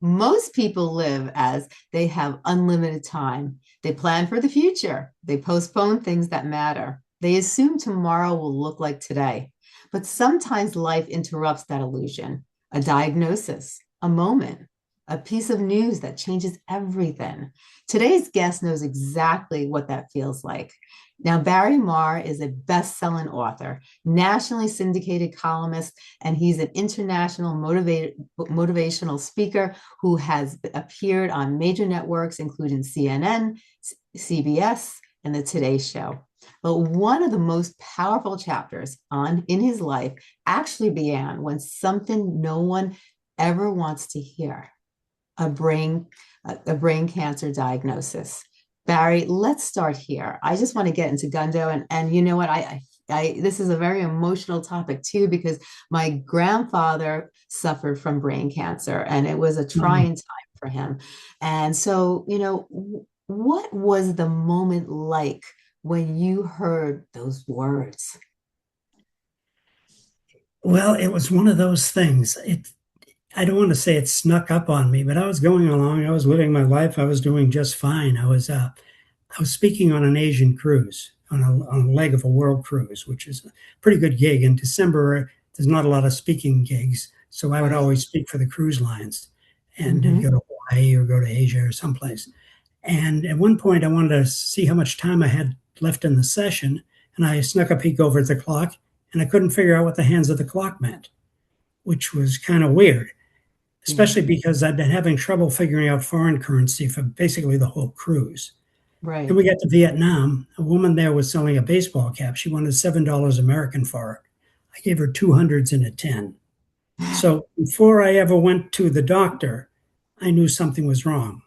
Most people live as they have unlimited time. They plan for the future. They postpone things that matter. They assume tomorrow will look like today. But sometimes life interrupts that illusion. A diagnosis, a moment, a piece of news that changes everything. Today's guest knows exactly what that feels like. Now, Barry Maher is a best-selling author, nationally syndicated columnist, and he's an international motivational speaker who has appeared on major networks, including CNN, CBS, and the Today Show. But one of the most powerful chapters in his life actually began when something no one ever wants to hear, a brain a brain cancer diagnosis. Barry, let's start here. I just want to get into Gundo, and you know what? This is a very emotional topic too because my grandfather suffered from brain cancer, and it was a Mhm. trying time for him. And so, what was the moment like when you heard those words? Well, it was one of those things. I don't want to say it snuck up on me, but I was going along. I was living my life. I was doing just fine. I was speaking on an Asian cruise on a leg of a world cruise, which is a pretty good gig. In December, there's not a lot of speaking gigs, so I would Right. always speak for the cruise lines and then go Mm-hmm. to Hawaii or go to Asia or someplace. And at one point, I wanted to see how much time I had left in the session, and I snuck a peek over at the clock, and I couldn't figure out what the hands of the clock meant, which was kind of weird, Yeah. especially because I'd been having trouble figuring out foreign currency for basically the whole cruise. Then Right. we got to Vietnam. A woman there was selling a baseball cap. She wanted $7 American for it. I gave her two hundreds and a 10. So before I ever went to the doctor, I knew something was wrong.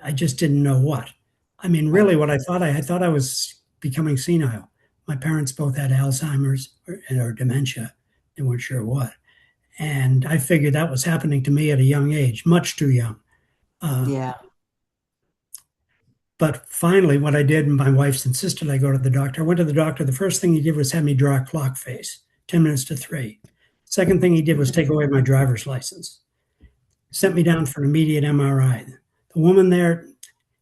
I just didn't know what. I mean, Right. really, what I thought I was becoming senile. My parents both had Alzheimer's or dementia. They weren't sure what. And I figured that was happening to me at a young age, much too young. Uh, Yeah. but finally, what I did, and my wife insisted I go to the doctor. I went to the doctor. The first thing he did was have me draw a clock face, 10 minutes to 3. Second thing he did was take away my driver's license, sent me down for an immediate MRI. The woman there,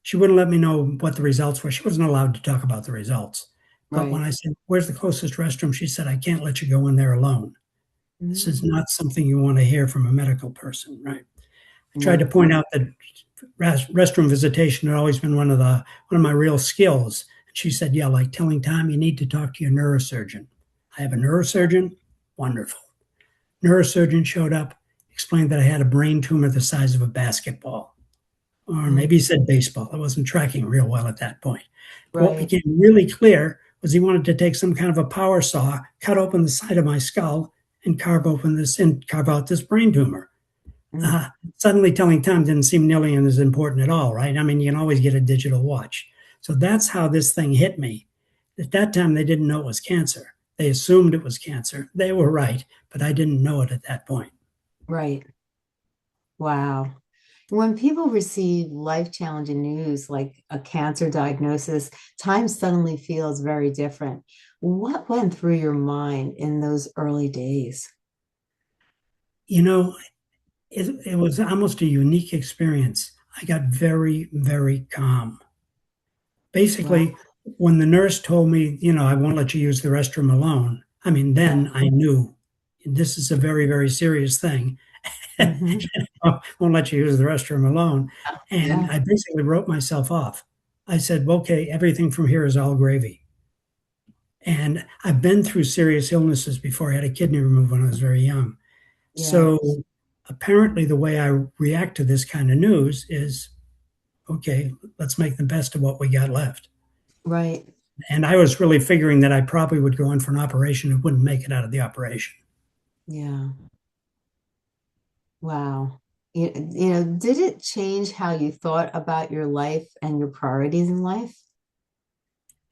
she wouldn't let me know what the results were. She wasn't allowed to talk about the results. But when Right. I said, "Where's the closest restroom?" she said, "I can't let you go in there alone. This is Mm. not something you want to hear from a medical person," right? I tried to No. point out that restroom visitation had always been one of my real skills. And she said, "Yeah, like telling time, you need to talk to your neurosurgeon." I have a neurosurgeon. Wonderful. Neurosurgeon showed up, explained that I had a brain tumor the size of a basketball, or Mm. maybe he said baseball. I wasn't tracking real well at that point. But what Right. became really clear was he wanted to take some kind of a power saw, cut open the side of my skull, and carve out this brain tumor. Mm. uh, Suddenly telling time didn't seem nearly as important at all, right? I mean, you can always get a digital watch. So that's how this thing hit me. At that time, they didn't know it was cancer. They assumed it was cancer. They were right, but I didn't know it at that point. Right. Wow. When people receive life-challenging news like a cancer diagnosis, time suddenly feels very different. What went through your mind in those early days? You know, it was almost a unique experience. I got very, very calm. Wow. Basically, when the nurse told me, I won't let you use the restroom alone, I mean, Yeah. then I knew this is a very, very serious thing. Hmm. Won't let you use the restroom alone. And Yeah. I basically wrote myself off. I said, "Well, okay, everything from here is all gravy." And I've been through serious illnesses before. I had a kidney removed when I was very young. Yeah. So apparently, the way I react to this kind of news is okay, let's make the best of what we got left. Right. And I was really figuring that I probably would go in for an operation and wouldn't make it out of the operation. Yeah. Wow. Did it change how you thought about your life and your priorities in life?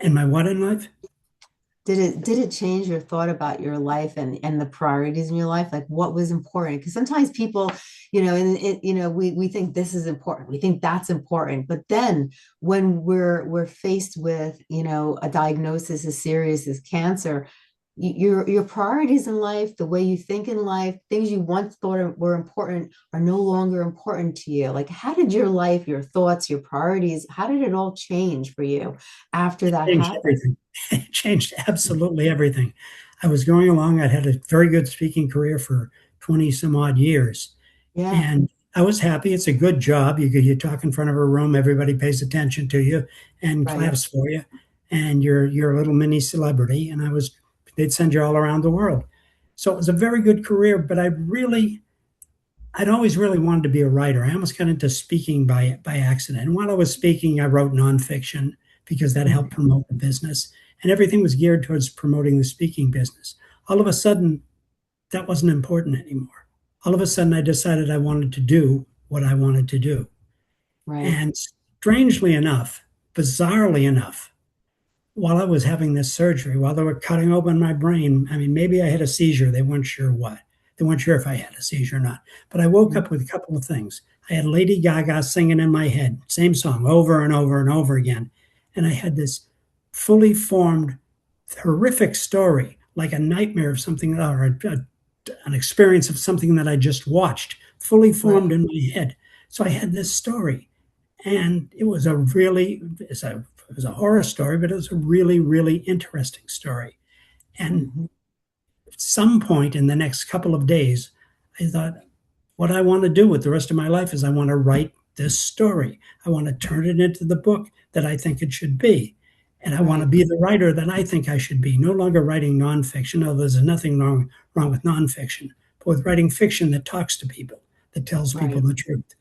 And my what in life? Did it change your thought about your life and the priorities in your life? Like what was important? Because sometimes people, and we think this is important, we think that's important, but then when we're faced with, a diagnosis as serious as cancer, your priorities in life, the way you think in life, things you once thought were important are no longer important to you. Like, how did your life, your thoughts, your priorities, how did it all change for you after that Changed happened? everything. It changed absolutely everything. I was going along. I'd had a very good speaking career for 20 some odd years. Yeah, And I was happy. It's a good job. You talk in front of a room, everybody pays attention to you and right. claps for you. And you're a little mini celebrity. And they'd send you all around the world. So it was a very good career, but I'd always really wanted to be a writer. I almost got into speaking by accident. And while I was speaking, I wrote nonfiction because that helped Mhm. promote the business. And everything was geared towards promoting the speaking business. All of a sudden, that wasn't important anymore. All of a sudden, I decided I wanted to do what I wanted to do. Right. And strangely enough, bizarrely enough, while I was having this surgery, while they were cutting open my brain, I mean, maybe I had a seizure. They weren't sure what. They weren't sure if I had a seizure or not. But I woke Mhm. up with a couple of things. I had Lady Gaga singing in my head, same song over and over and over again. And I had this fully formed, horrific story, like a nightmare of something or an experience of something that I just watched, fully Right. formed in my head. So I had this story, and it was a horror story, but it was a really, really interesting story. And Mhm. at some point in the next couple of days, I thought, what I want to do with the rest of my life is I want to write this story. I want to turn it into the book that I think it should be. And I want to Right. be the writer that I think I should be, no longer writing nonfiction, although there's nothing wrong with nonfiction, but with writing fiction that talks to people, that tells people Right. the truth.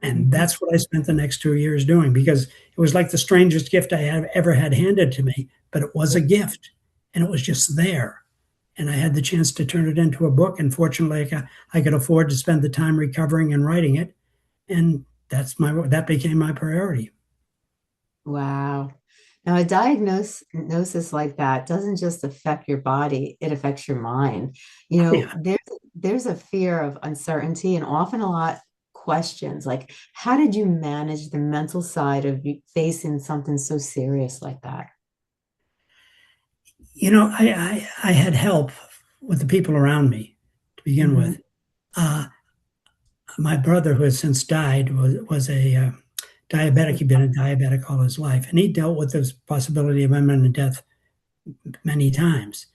And Mhm. that's what I spent the next 2 years doing because it was like the strangest gift I have ever had handed to me, but it was Yeah. a gift and it was just there. And I had the chance to turn it into a book. And fortunately, I could afford to spend the time recovering and writing it. And that became my priority. Wow. Now, a diagnosis like that doesn't just affect your body, it affects your mind. You Oh, know, yeah. there's a fear of uncertainty and often a lot questions like, how did you manage the mental side of you facing something so serious like that? I had help with the people around me to begin Hmm. with. Uh, my brother, who has since died, was a diabetic. So, He'd been a diabetic all his life, and he dealt with this possibility of imminent death many times.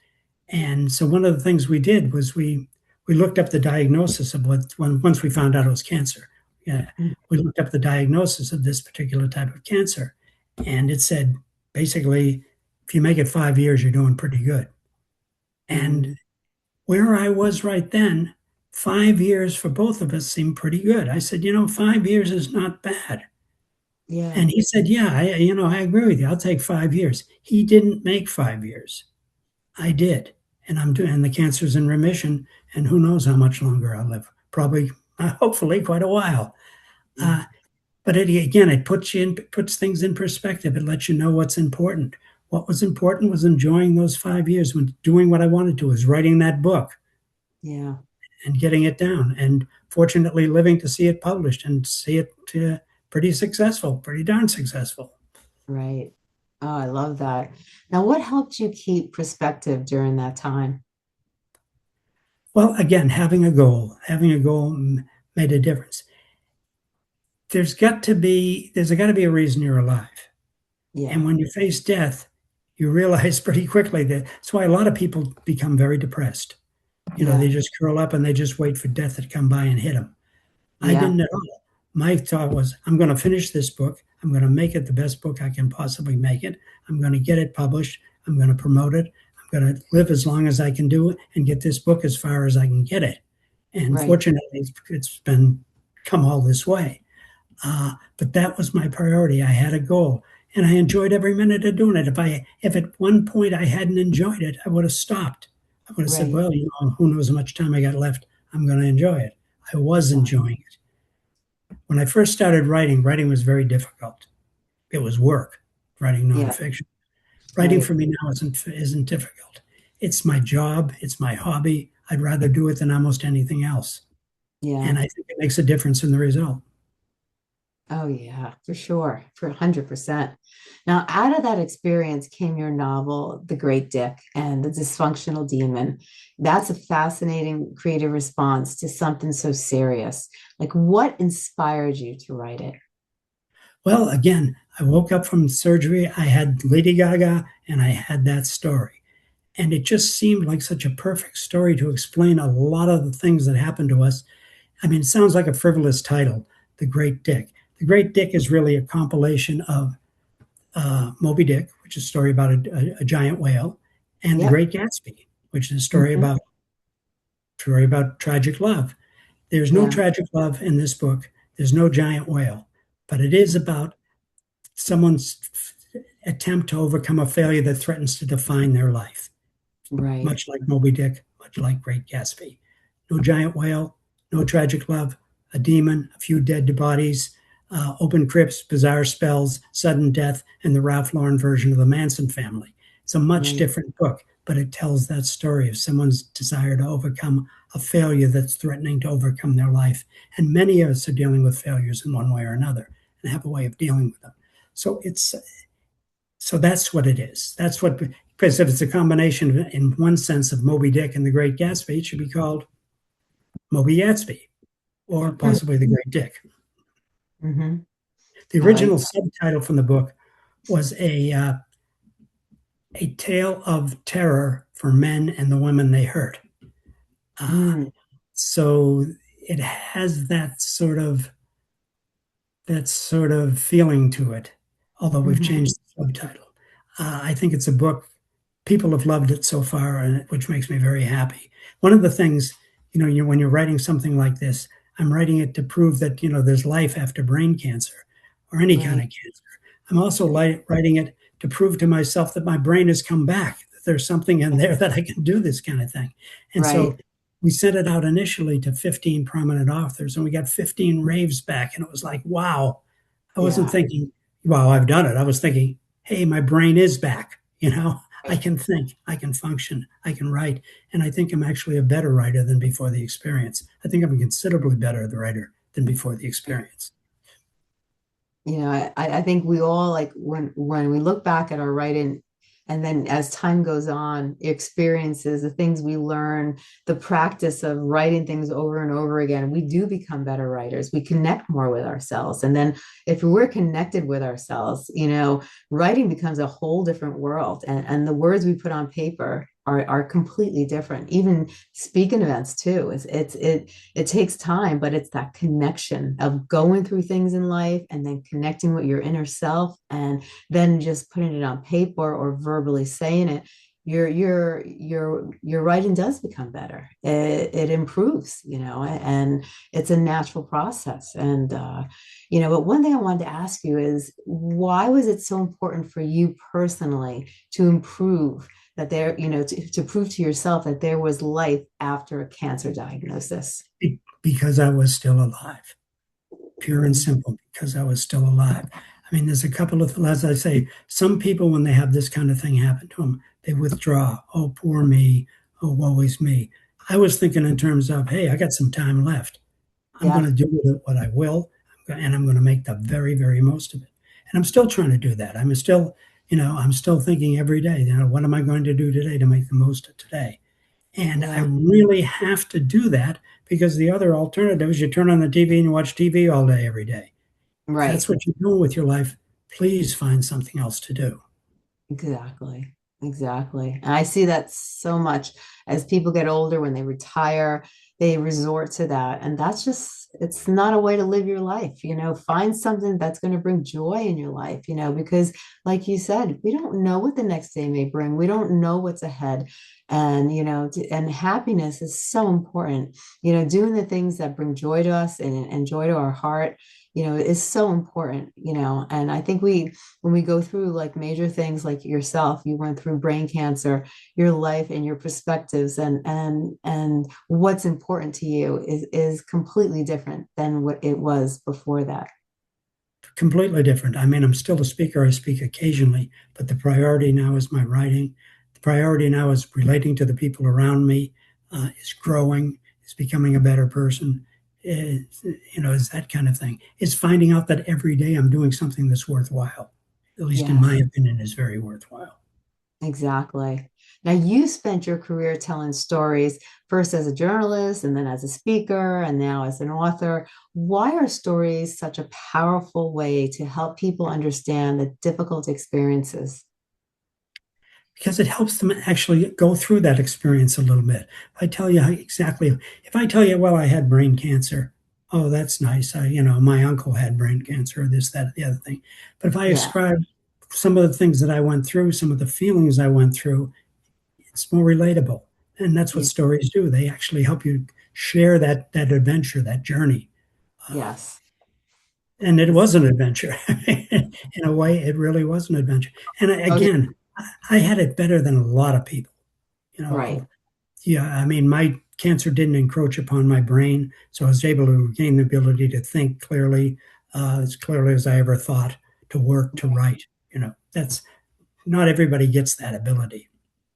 And so one of the things we did was we looked up the diagnosis of once we found out it was cancer. Yeah, we looked up the diagnosis of this particular type of cancer, and it said basically, if you make it 5 years, you're doing pretty good. And mm, where I was right then, 5 years for both of us seemed pretty good. I said, 5 years is not bad. yeah, And he said, yeah, I agree with you. I'll take 5 years. He didn't make 5 years. I did. And and the cancer's in remission. And who knows how much longer I'll live? Probably, hopefully, quite a while. yeah, Uh, but again, puts things in perspective. It lets you know what's important. What was important was enjoying those 5 years when doing what I wanted to, was writing that book yeah, and getting it down. And fortunately, living to see it published and see it pretty successful, pretty darn successful. right. Oh, I love that. Now, what helped you keep perspective during that time? Well, again, having a goal made a difference. There's got to be a reason you're alive. And Yeah, when you face death, you realize pretty quickly that that's why a lot of people become very depressed. They yeah, just curl up and they just wait for death to come by and hit them. I yeah, didn't at all. My thought was, I'm going to finish this book. I'm going to make it the best book I can possibly make it. I'm going to get it published. I'm going to promote it. I'm going to live as long as I can do it and get this book as far as I can get it. And right. fortunately, it's been come all this way. But that was my priority. I had a goal, and I enjoyed every minute of doing it. If at one point I hadn't enjoyed it, I would have stopped. I would have said, Right. "Well, who knows how much time I got left? I'm going to enjoy it." I was Exactly. enjoying it. When I first started writing was very difficult. It was work, writing Yeah. nonfiction. Writing Right. for me now isn't difficult. It's my job. It's my hobby. I'd rather do it than almost anything else, Yeah. and I think it makes a difference in the result. Oh yeah, for sure, for 100%. Now, out of that experience came your novel, The Great Dick and the Dysfunctional Demon. That's a fascinating creative response to something so serious. Like, what inspired you to write it? Well, again, I woke up from surgery. I had Lady Gaga and I had that story. And it just seemed like such a perfect story to explain a lot of the things that happened to us. I mean, it sounds like a frivolous title, The Great Dick. The Great Dick is really a compilation of Moby Dick, which is a story about a giant whale, and The Yep. Great Gatsby, which is a Hmm. story about tragic love. There's no Yeah. tragic love in this book. There's no giant whale, but it is about someone's attempt to overcome a failure that threatens to define their life, Right. much like Moby Dick, much like Great Gatsby. No giant whale, no tragic love, a demon, a few dead bodies, open crypts, bizarre spells, sudden death, and the Ralph Lauren version of the Manson family. It's a much Right. different book, but it tells that story of someone's desire to overcome a failure that's threatening to overcome their life. And many of us are dealing with failures in one way or another and have a way of dealing with them. So it's so that's what it is. That's what, because if it's a combination in one sense of Moby Dick and the Great Gatsby, it should be called Moby Gatsby or possibly the Great Dick. Mm-hmm. The I like original subtitle from the book was a tale of terror for men and the women they hurt. that. Uh, so it has that sort of feeling to it, although we've Mm-hmm. changed the subtitle. I think it's a book people have loved it so far, and which makes me very happy. One of the things, when you're writing something like this, I'm writing it to prove that there's life after brain cancer or any kind Right. of cancer. I'm also writing it to prove to myself that my brain has come back, that there's something in there that I can do this kind of thing. And so Right. we sent it out initially to 15 prominent authors, and we got 15 raves back, and it was like, wow. I wasn't Yeah. thinking, wow, I've done it. I was thinking, hey, my brain is back. I Right. can think, I can function, I can write. And I think I'm actually a better writer than before the experience. I think I'm a considerably better writer than before the experience. I think we all like when we look back at our writing and then as time goes on, experiences, the things we learn, the practice of writing things over and over again, we do become better writers. We connect more with ourselves. And then if we're connected with ourselves, writing becomes a whole different world. And the words we put on paper are completely different. Even speaking events too. It takes time, but it's that connection of going through things in life and then connecting with your inner self and then just putting it on paper or verbally saying it. Your writing does become better. It improves, and it's a natural process. And but one thing I wanted to ask you is why was it so important for you personally to improve that there, to prove to yourself that there was life after a cancer diagnosis? Because I was still alive, pure and Mhm. simple, because I was still alive. I mean, there's a couple of, as I say, some people, when they have this kind of thing happen to them, they withdraw. Oh, poor me. Oh, woe is me. I was thinking in terms of, hey, I got some time left. I'm going Yeah, to do with it what I will, and I'm going to make the very, very most of it. And I'm still trying to do that. I'm still thinking every day, what am I going to do today to make the most of today? And I yeah, really have to do that because the other alternative is you turn on the TV and you watch TV all day, every day. If that's right. what you're doing with your life, please find something else to do. Exactly. Exactly. And I see that so much as people get older, when they retire, they resort to that. And that's just, it's not a way to live your life. Find something that's going to bring joy in your life, because like you said, we don't know what the next day may bring. We don't know what's ahead. And, and happiness is so important, doing the things that bring joy to us and joy to our heart, is so important, and I think when we go through like major things like yourself, you went through brain cancer, your life and your perspectives and what's important to you is completely different than what it was before that. Completely different. I mean, I'm still a speaker. I speak occasionally, but the priority now is my writing. The priority now is relating to the people around me, is growing, is becoming a better person, is that kind of thing. Is finding out that every day I'm doing something that's worthwhile, at least in my Yes. opinion, is very worthwhile. Exactly. Now, you spent your career telling stories first as a journalist and then as a speaker and now as an author. Why are stories such a powerful way to help people understand the difficult experiences? Because it helps them actually go through that experience a little bit. If I tell you exactly, if I tell you, well, I had brain cancer, oh, that's nice. My uncle had brain cancer, or this, that, the other thing. But if I Yeah, describe some of the things that I went through, some of the feelings I went through, it's more relatable. And that's what yeah, stories do. They actually help you share that adventure, that journey. Uh, yes. and it It's was an adventure. In a way, it really was an adventure. And oh yeah, again, I had it better than a lot of people. You right. know, yeah, I mean, my cancer didn't encroach upon my brain, so I was able to gain the ability to think as clearly as I ever thought, to work, to write. That's not everybody gets that ability.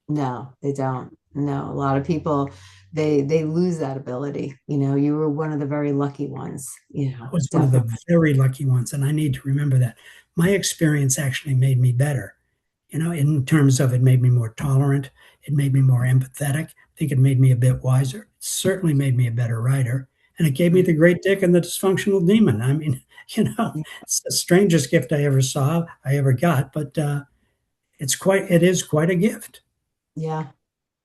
No, they don't. No, a lot of people they lose that ability. You were one of the very lucky ones, I was one of the definitely. very lucky ones, and I need to remember that. My experience actually made me better. In terms of it made me more tolerant, it made me more empathetic. I think it made me a bit wiser. It certainly made me a better writer. And it gave me Mm. the great dick and the dysfunctional demon. I mean, it's the strangest gift I ever got, but it is quite a gift. Yeah.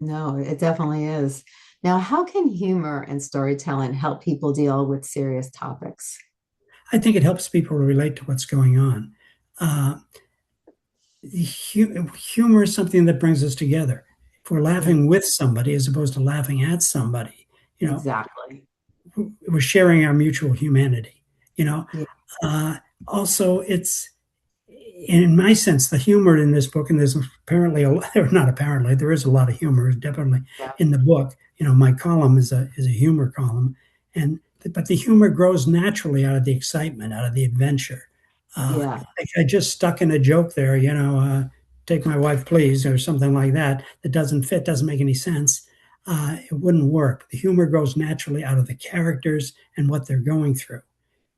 No, it definitely is. Now, how can humor and storytelling help people deal with serious topics? I think it helps people relate to what's going on. Uh, Humor is something that brings us together. If we're Yeah, laughing with somebody as opposed to laughing at somebody, you know, exactly. we're sharing our mutual humanity. You know, Yeah, uh, Also, it's in my sense the humor in this book, and there's apparently or not apparently there is a lot of humor definitely yeah, in the book. My column is a humor column, and but the humor grows naturally out of the excitement, out of the adventure. yeah, Like I just stuck in a joke there, take my wife, please, or something like that that doesn't fit, doesn't make any sense. It wouldn't work. The humor grows naturally out of the characters and what they're going through,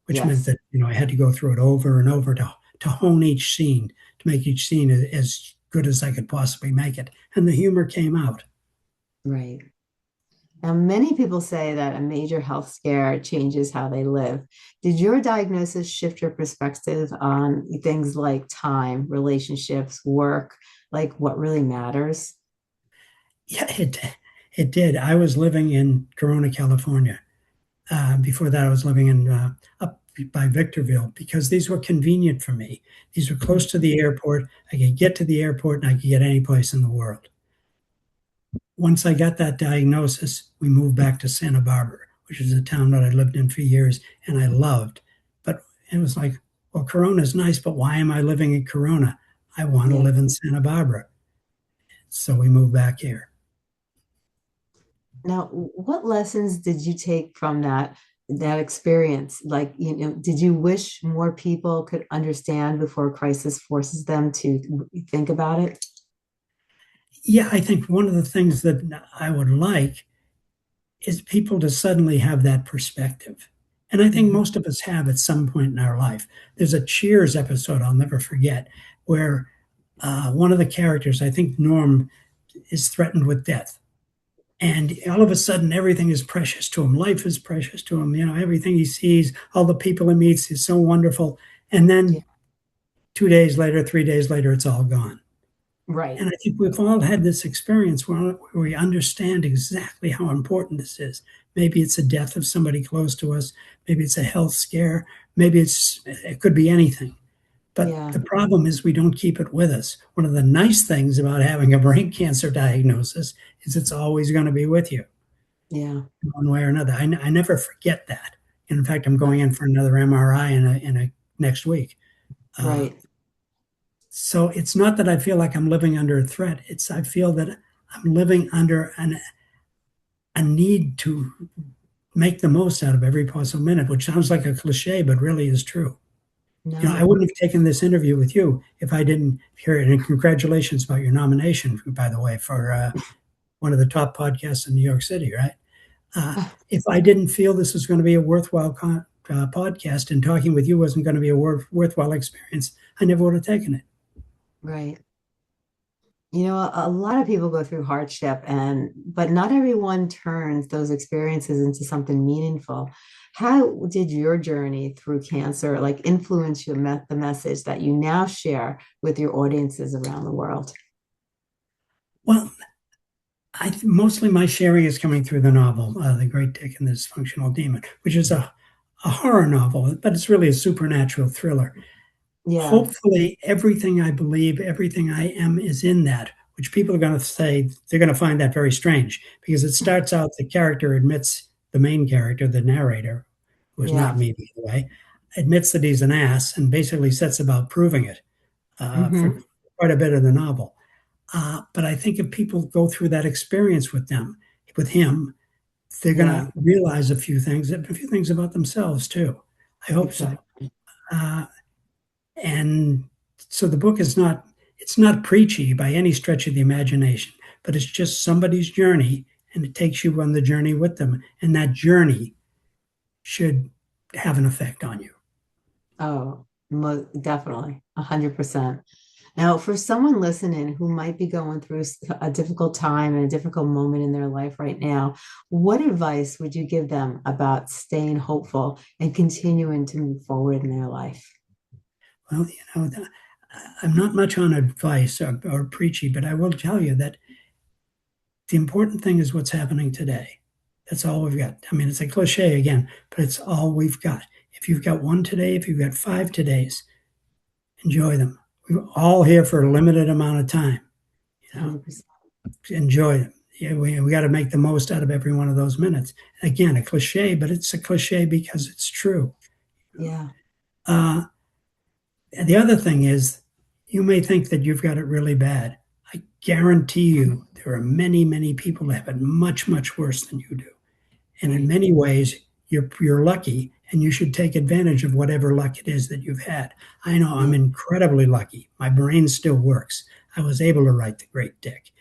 which meant yes, that I had to go through it over and over to hone each scene, to make each scene as good as I could possibly make it, and the humor came out. right. Now, many people say that a major health scare changes how they live. Did your diagnosis shift your perspective on things like time, relationships, work, like what really matters? Yeah, it did. I was living in Corona, California. Before that, I was living in up by Victorville because these were convenient for me. These were close to the airport. I could get to the airport and I could get any place in the world. Once I got that diagnosis, we moved back to Santa Barbara, which is a town that I lived in for years and I loved. But it was like, well, Corona's nice, but why am I living in Corona? I want to Yeah. live in Santa Barbara. So we moved back here. Now, what lessons did you take from that experience? Like, did you wish more people could understand before crisis forces them to think about it? Yeah, I think one of the things that I would like is people to suddenly have that perspective. And I think Mhm. most of us have at some point in our life. There's a Cheers episode I'll never forget where one of the characters, I think Norm, is threatened with death. And all of a sudden, everything is precious to him. Life is precious to him. Everything he sees, all the people he meets is so wonderful. And Yeah, then 2 days later, 3 days later, it's all gone. right. And I think we've all had this experience where we understand exactly how important this is. Maybe it's the death of somebody close to us. Maybe it's a health scare. It could be anything. But Yeah, the problem is we don't keep it with us. One of the nice things about having a brain cancer diagnosis is it's always going to be with you yeah, in one way or another. I never forget that. In fact, I'm right, going in for another MRI in a next week. Uh, right. So it's not that I feel like I'm living under a threat. I feel that I'm living under a need to make the most out of every possible minute, which sounds like a cliche, but really is true. I No, wouldn't have taken this interview with you if I didn't hear it. And congratulations about your nomination, by the way, for one of the top podcasts in New York City, right? If I didn't feel this was going to be a worthwhile podcast and talking with you wasn't going to be a worthwhile experience, I never would have taken it. Right. You know, a lot of people go through hardship but not everyone turns those experiences into something meaningful. How did your journey through cancer like influence the message that you now share with your audiences around the world? Well, mostly my sharing is coming through the novel, The Great Dick and the Dysfunctional Demon, which is a horror novel, but it's really a supernatural thriller. Yeah. Hopefully, everything I believe, everything I am is in that, which people are going to say they're going to find that very strange because it starts out the character admits, the main character, the narrator, who is not Yeah. me, by the way, admits that he's an ass and basically sets about proving it for Hmm. quite a bit of the novel. But I think if people go through that experience with him, they're going Yeah. to realize a few things about themselves too. I hope so. Exactly. Uh, and so the book is not, it's not preachy by any stretch of the imagination, but it's just somebody's journey, and it takes you on the journey with them, and that journey should have an effect on you. Oh, definitely, 100%. Now, for someone listening who might be going through a difficult time and a difficult moment in their life right now, what advice would you give them about staying hopeful and continuing to move forward in their life? Well, I'm not much on advice or preachy, but I will tell you that the important thing is what's happening today. That's all we've got. I mean, it's a cliche again, but it's all we've got. If you've got one today, if you've got 5 todays, enjoy them. We're all here for a limited amount of time. You know, 100%. enjoy them. Yeah, we got to make the most out of every one of those minutes. Again, a cliche, but it's a cliche because it's true. Yeah. Uh, and the other thing is, you may think that you've got it really bad. I guarantee you, there are many, many people that have it much, much worse than you do. And in Right. many ways, you're lucky, and you should take advantage of whatever luck it is that you've had. I know I'm Yeah. incredibly lucky. My brain still works. I was able to write The Great Dick.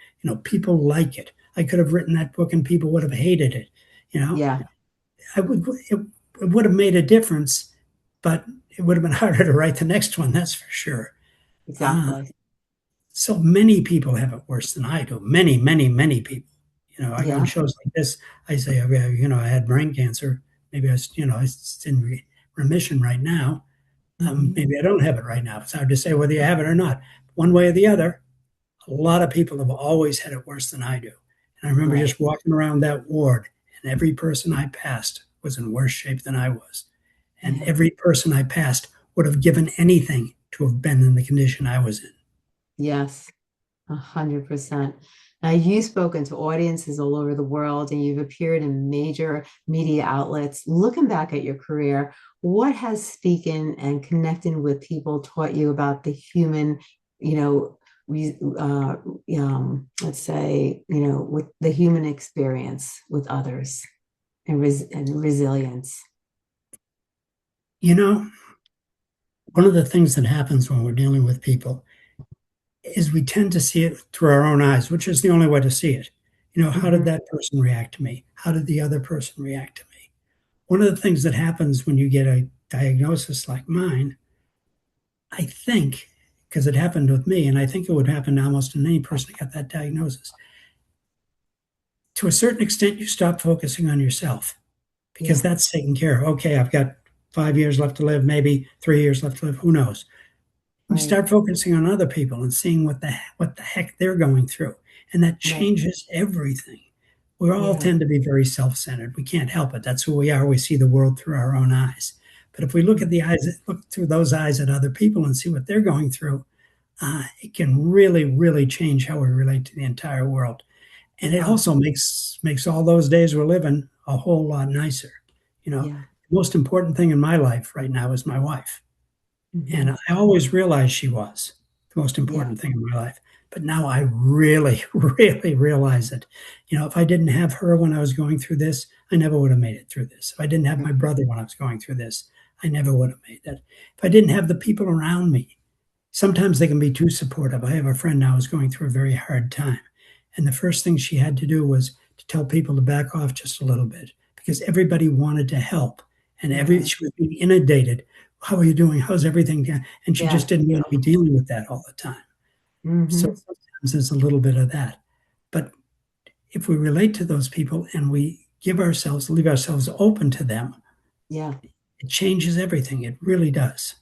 People like it. I could have written that book and people would have hated it. You know, Yeah. I would it would have made a difference, but it would have been harder to write the next one. That's for sure. Uh, Exactly. so many people have it worse than I do. Many, many, many people. On Yeah. shows like this, I say, okay, I had brain cancer. Maybe it's in remission right now. Hmm. Maybe I don't have it right now. It's hard to say whether you have it or not. One way or the other, a lot of people have always had it worse than I do. And I remember Right. just walking around that ward, and every person I passed was in worse shape than I was. And Yeah. every person I passed would have given anything to have been in the condition I was in. Yes. 100%. Now, you've spoken to audiences all over the world and you've appeared in major media outlets. Looking back at your career, what has speaking and connecting with people taught you about the human, you know, let's say, with the human experience with others and resilience? You know, one of the things that happens when we're dealing with people is we tend to see it through our own eyes, which is the only way to see it. How did Hmm. that person react to me? How did the other person react to me? One of the things that happens when you get a diagnosis like mine, I think, because it happened with me, and I think it would happen to almost any person that got that diagnosis, to a certain extent, you stop focusing on yourself because Yeah. that's taken care of. Okay, I've got 5 years left to live, maybe 3 years left to live, who knows? You Right. start focusing on other people and seeing what the heck they're going through, and that Right. changes everything. We all Yeah. tend to be very self-centered. We can't help it. That's who we are. We see the world through our own eyes. But if we look through those eyes at other people and see what they're going through, it can really, really change how we relate to the entire world. And it Oh, also makes all those days we're living a whole lot nicer. yeah. The most important thing in my life right now is my wife. And Hmm. I always realized she was the most Yeah. important thing in my life. But now I really, really realize it. If I didn't have her when I was going through this, I never would have made it through this. If I didn't have my brother when I was going through this, I never would have made that. If I didn't have the people around me, sometimes they can be too supportive. I have a friend now who's going through a very hard time. And the first thing she had to do was to tell people to back off just a little bit because everybody wanted to help. And Right. she was being inundated. How are you doing? How's everything? And she Yeah. just didn't want to be dealing with that all the time. So Hmm. sometimes there's a little bit of that. But if we relate to those people and we leave ourselves open to them, Yeah. it changes everything. It really does.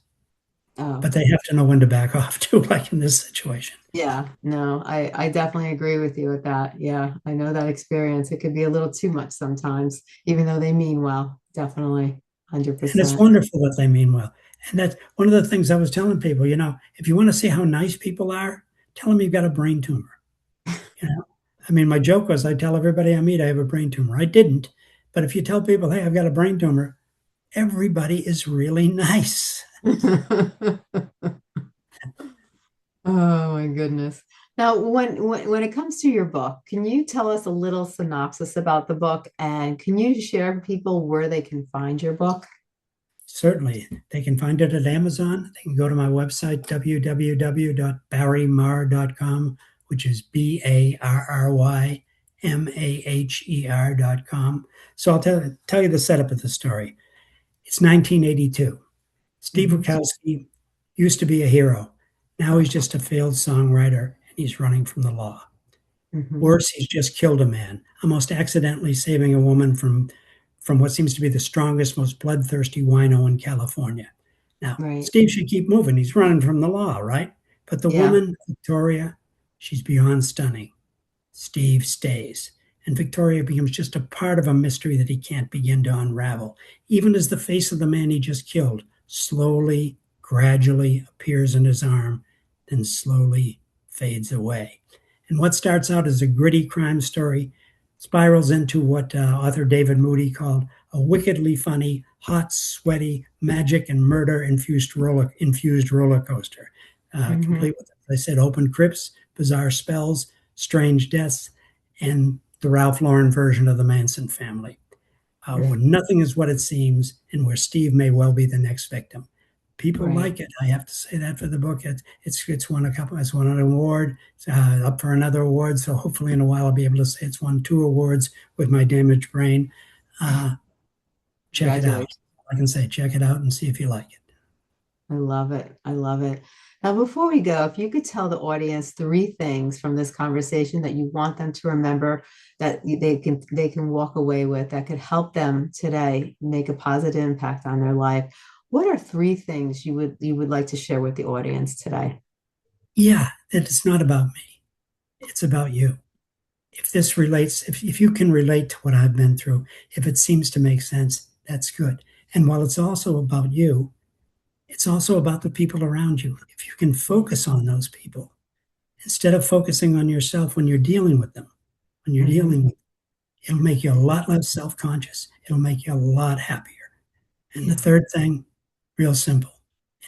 Oh, But they have to know when to back off too, like in this situation. yeah. No, I definitely agree with you with that. Yeah. I know that experience. It could be a little too much sometimes, even though they mean well. Definitely. And it's 100%. wonderful that they mean well. And that's one of the things I was telling people, if you want to see how nice people are, tell them you've got a brain tumor. You know, I mean, my joke was I tell everybody I meet I have a brain tumor. I didn't. But if you tell people, hey, I've got a brain tumor, everybody is really nice. Oh my goodness. Now, when it comes to your book, can you tell us a little synopsis about the book and can you share with people where they can find your book? Certainly. They can find it at Amazon. They can go to my website, www.barrymaher.com, which is BARRYMAHER.com. So I'll tell you the setup of the story. It's 1982. Steve Hmm. Wachowski used to be a hero. Now he's just a failed songwriter and he's running from the law. Hmm. Worse, he's just killed a man, almost accidentally saving a woman from what seems to be the strongest, most bloodthirsty wino in California. Now, Right. Steve should keep moving. He's running from the law, right? But the Yeah. woman, Victoria, she's beyond stunning. Steve stays. And Victoria becomes just a part of a mystery that he can't begin to unravel, even as the face of the man he just killed slowly, gradually appears in his arm, then slowly fades away. And what starts out as a gritty crime story spirals into what author David Moody called a wickedly funny, hot, sweaty, magic and murder infused roller coaster, Hmm. complete with, as I said, open crypts, bizarre spells, strange deaths, and the Ralph Lauren version of the Manson family, where nothing is what it seems and where Steve may well be the next victim. People Right. like it. I have to say that for the book. It's won a couple. It's won an award. It's up for another award. So hopefully in a while I'll be able to say it's won 2 awards with my damaged brain. Uh, check it out. Congratulations. I can say check it out and see if you like it. I love it. I love it. Now, before we go, if you could tell the audience three things from this conversation that you want them to remember that they can walk away with that could help them today make a positive impact on their life, what are three things you would like to share with the audience today? Yeah, that it's not about me. It's about you. If you can relate to what I've been through, if it seems to make sense, that's good. And while it's also about you, it's also about the people around you. If you can focus on those people instead of focusing on yourself when you're dealing with them, when you're Hmm. dealing with, it'll make you a lot less self conscious. It'll make you a lot happier. And the Yeah. third thing, real simple,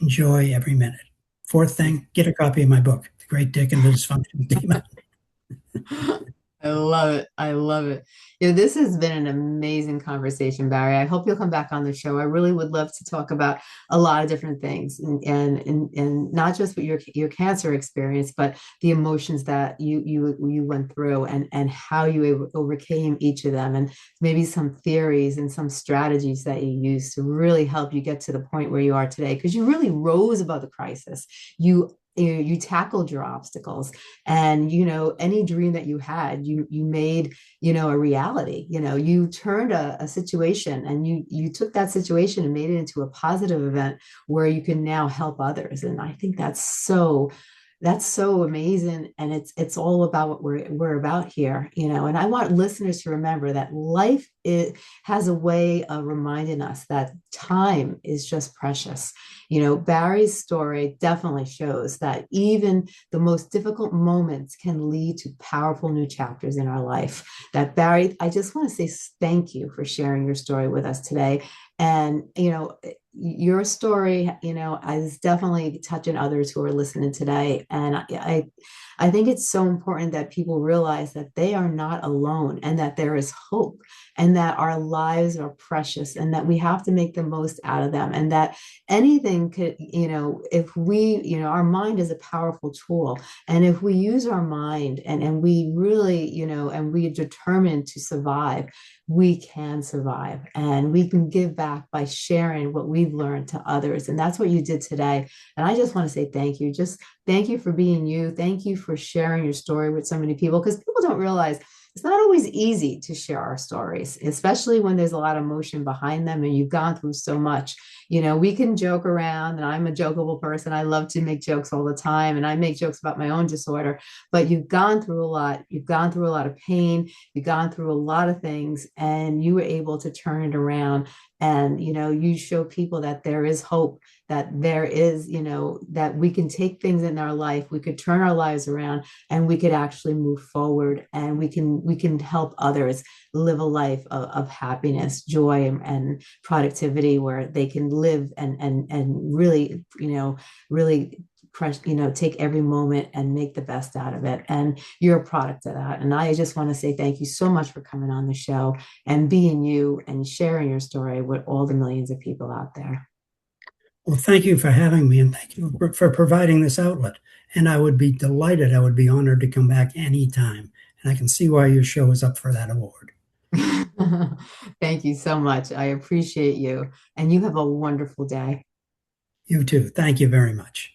enjoy every minute. Fourth thing, get a copy of my book, The Great Dick and the Dysfunctional Demon. I love it. I love it. This has been an amazing conversation, Barry. I hope you'll come back on the show. I really would love to talk about a lot of different things and not just with your cancer experience, but the emotions that you went through and how you overcame each of them and maybe some theories and some strategies that you used to really help you get to the point where you are today because you really rose above the crisis. You tackled your obstacles and any dream that you had you made a reality. You turned a situation and you took that situation and made it into a positive event where you can now help others, and I think that's so amazing, and it's all about what we're about here. And I want listeners to remember that life has a way of reminding us that time is just precious. Barry's story definitely shows that even the most difficult moments can lead to powerful new chapters in our life. That Barry, I just want to say thank you for sharing your story with us today. And your story, is definitely touching others who are listening today. And I think it's so important that people realize that they are not alone and that there is hope and that our lives are precious and that we have to make the most out of them and that anything could, if we, our mind is a powerful tool. And if we use our mind and we really, and we are determined to survive, we can survive and we can give back by sharing what we've learned to others. And that's what you did today. And I just want to say thank you. Just thank you for being you. Thank you for sharing your story with so many people because people don't realize it's not always easy to share our stories, especially when there's a lot of emotion behind them and you've gone through so much. We can joke around, and I'm a jokeable person. I love to make jokes all the time, and I make jokes about my own disorder, but you've gone through a lot. You've gone through a lot of pain. You've gone through a lot of things, and you were able to turn it around. And, you show people that there is hope, that there is, that we can take things in our life, we could turn our lives around and we could actually move forward and we can help others live a life of happiness, joy, and productivity where they can live and really, really take every moment and make the best out of it. And you're a product of that. And I just want to say thank you so much for coming on the show and being you and sharing your story with all the millions of people out there. Well, thank you for having me, and thank you for providing this outlet. And I would be delighted, I would be honored to come back anytime. And I can see why your show is up for that award. Thank you so much. I appreciate you. And you have a wonderful day. You too. Thank you very much.